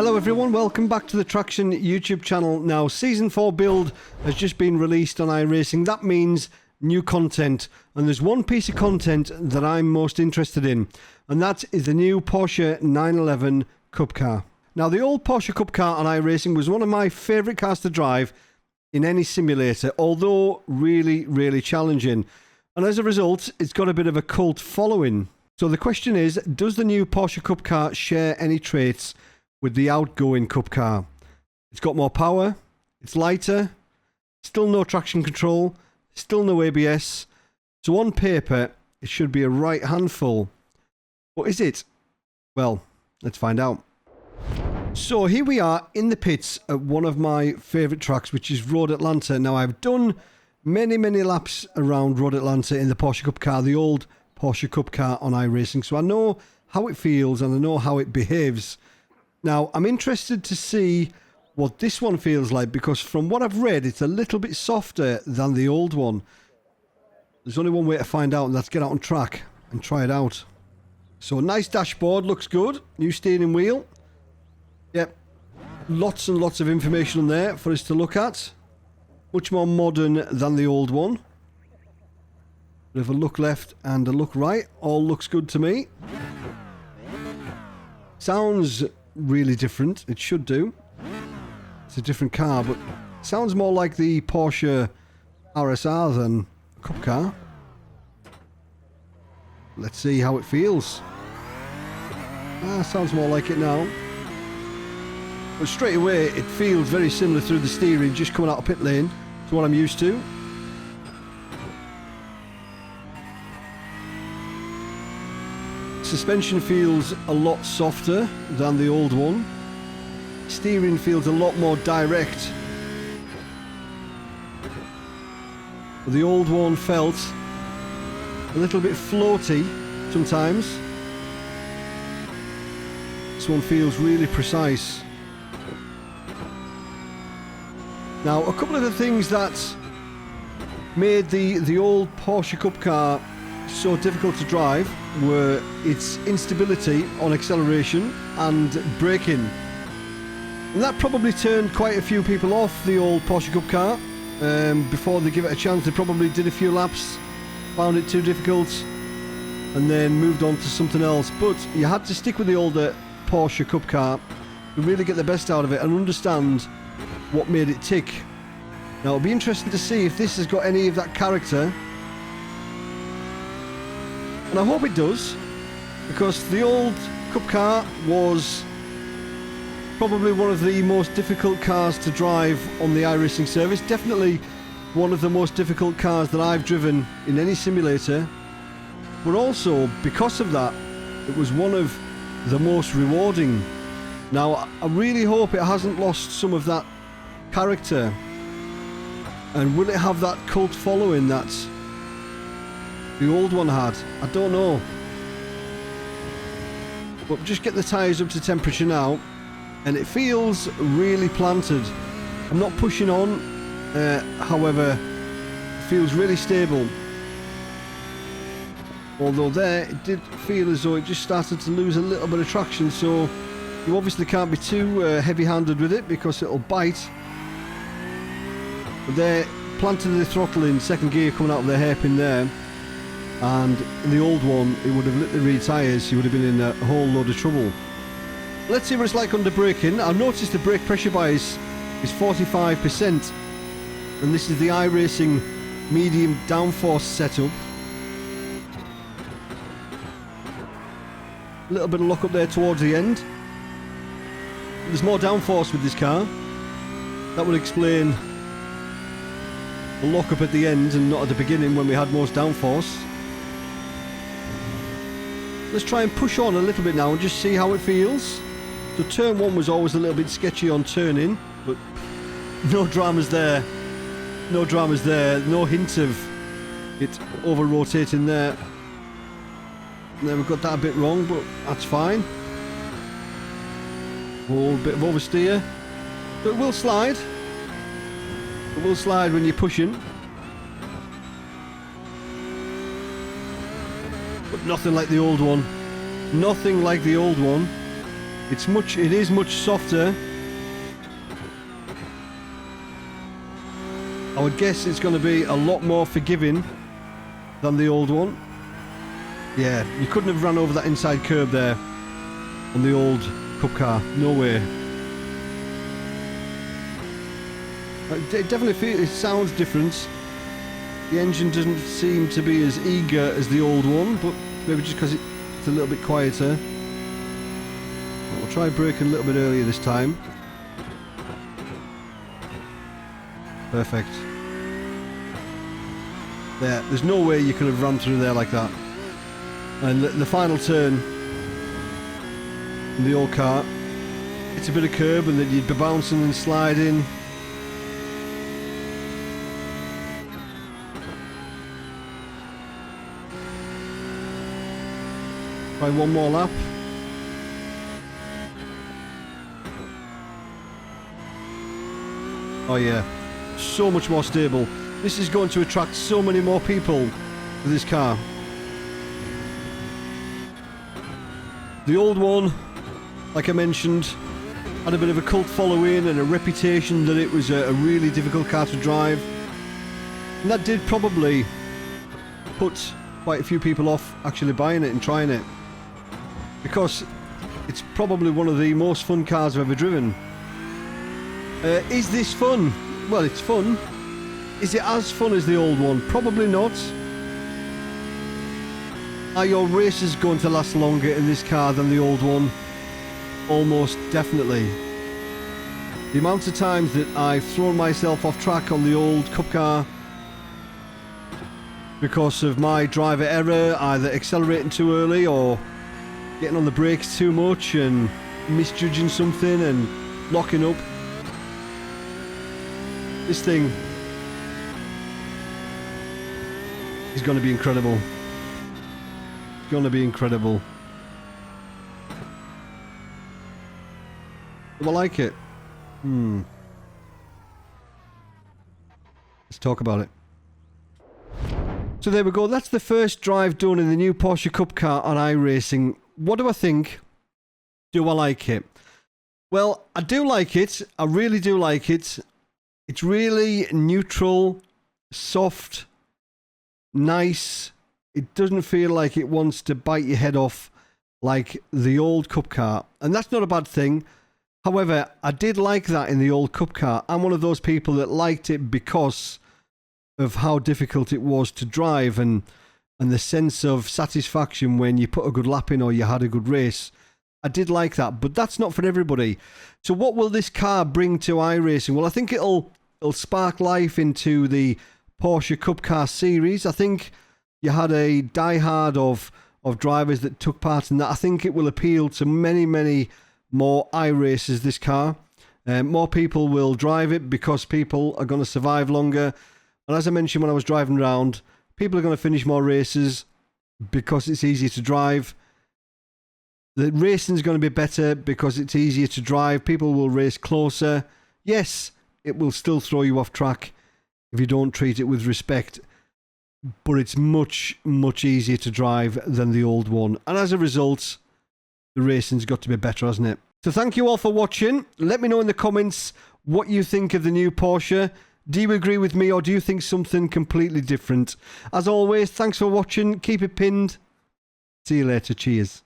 Hello everyone, welcome back to the Traxion YouTube channel. Now, Season 4 build has just been released on iRacing. That means new content. And there's one piece of content that I'm most interested in. And that is the new Porsche 911 Cup car. Now, the old Porsche Cup car on iRacing was one of my favourite cars to drive in any simulator, although really, really challenging. And as a result, it's got a bit of a cult following. So the question is, does the new Porsche Cup car share any traits with the outgoing Cup car? It's got more power, it's lighter, still no traction control, still no ABS. So on paper, it should be a right handful. But is it? Well, let's find out. So here we are in the pits at one of my favourite tracks, which is Road Atlanta. Now, I've done many laps around Road Atlanta in the Porsche Cup car, the old Porsche Cup car on iRacing. So I know how it feels and I know how it behaves. Now, I'm interested to see what this one feels like, because from what I've read, it's a little bit softer than the old one. There's only one way to find out, and that's get out on track and try it out. So, nice dashboard, looks good. New steering wheel. Yep. Lots and lots of information on there for us to look at. Much more modern than the old one. We have a look left and a look right. All looks good to me. Sounds really different. It should do. It's a different car, but sounds more like the Porsche RSR than a Cup car. Let's see how it feels. Sounds more like it now. But straight away, it feels very similar through the steering, just coming out of pit lane to what I'm used to. Suspension feels a lot softer than the old one. Steering feels a lot more direct. The old one felt a little bit floaty sometimes. This one feels really precise. Now, a couple of the things that made the old Porsche Cup car so difficult to drive were its instability on acceleration and braking. And that probably turned quite a few people off the old Porsche Cup car. Before they give it a chance, they probably did a few laps, found it too difficult, and then moved on to something else. But you had to stick with the older Porsche Cup car to really get the best out of it and understand what made it tick. Now, it'll be interesting to see if this has got any of that character. And I hope it does, because the old Cup car was probably one of the most difficult cars to drive on the iRacing service. Definitely one of the most difficult cars that I've driven in any simulator. But also, because of that, it was one of the most rewarding. Now, I really hope it hasn't lost some of that character. And will it have that cult following that the old one had? I don't know. But just get the tyres up to temperature now, and it feels really planted. I'm not pushing on, however, it feels really stable. Although there, it did feel as though it just started to lose a little bit of traction, so you obviously can't be too heavy-handed with it because it'll bite. But there, planted the throttle in second gear coming out of the hairpin there. And in the old one, it would have lit the rear tyres, you would have been in a whole load of trouble. Let's see what it's like under braking. I've noticed the brake pressure bias is 45%. And this is the iRacing medium downforce setup. A little bit of lock up there towards the end. There's more downforce with this car. That would explain the lock up at the end and not at the beginning when we had most downforce. Let's try and push on a little bit now and just see how it feels. So turn one was always a little bit sketchy on turning, but no dramas there. No dramas there. No hint of it over-rotating there. And then we've got that a bit wrong, but that's fine. Oh, bit of oversteer. But it will slide. It will slide when you're pushing. But nothing like the old one. Nothing like the old one. It is much softer. I would guess it's going to be a lot more forgiving than the old one. Yeah, you couldn't have run over that inside curb there on the old Cup car. No way. It definitely it sounds different. The engine doesn't seem to be as eager as the old one, but maybe just because it's a little bit quieter. We'll try braking a little bit earlier this time. Perfect. There's no way you could have run through there like that. And the final turn in the old car, it's a bit of curb and then you'd be bouncing and sliding. Try one more lap. Oh yeah, so much more stable. This is going to attract so many more people to this car. The old one, like I mentioned, had a bit of a cult following and a reputation that it was a really difficult car to drive. And that did probably put quite a few people off actually buying it and trying it. Because it's probably one of the most fun cars I've ever driven. Is this fun? Well, it's fun. Is it as fun as the old one? Probably not. Are your races going to last longer in this car than the old one? Almost definitely. The amount of times that I've thrown myself off track on the old Cup car because of my driver error, either accelerating too early or getting on the brakes too much and misjudging something and locking up. This thing is going to be incredible. It's going to be incredible. Do I like it? Let's talk about it. So there we go. That's the first drive done in the new Porsche Cup car on iRacing. What do I think? Do I like it? Well, I do like it. I really do like it. It's really neutral, soft, nice. It doesn't feel like it wants to bite your head off like the old Cup car. And that's not a bad thing. However, I did like that in the old Cup car. I'm one of those people that liked it because of how difficult it was to drive and the sense of satisfaction when you put a good lap in or you had a good race. I did like that, but that's not for everybody. So what will this car bring to iRacing? Well, I think it'll spark life into the Porsche Cup car series. I think you had a diehard of drivers that took part in that. I think it will appeal to many, many more iRacers, this car. More people will drive it because people are going to survive longer. And as I mentioned when I was driving around, people are going to finish more races because it's easier to drive. The racing is going to be better because it's easier to drive. People will race closer. Yes, it will still throw you off track if you don't treat it with respect. But it's much, much easier to drive than the old one. And as a result, the racing's got to be better, hasn't it? So thank you all for watching. Let me know in the comments what you think of the new Porsche. Do you agree with me or do you think something completely different? As always, thanks for watching. Keep it pinned. See you later. Cheers.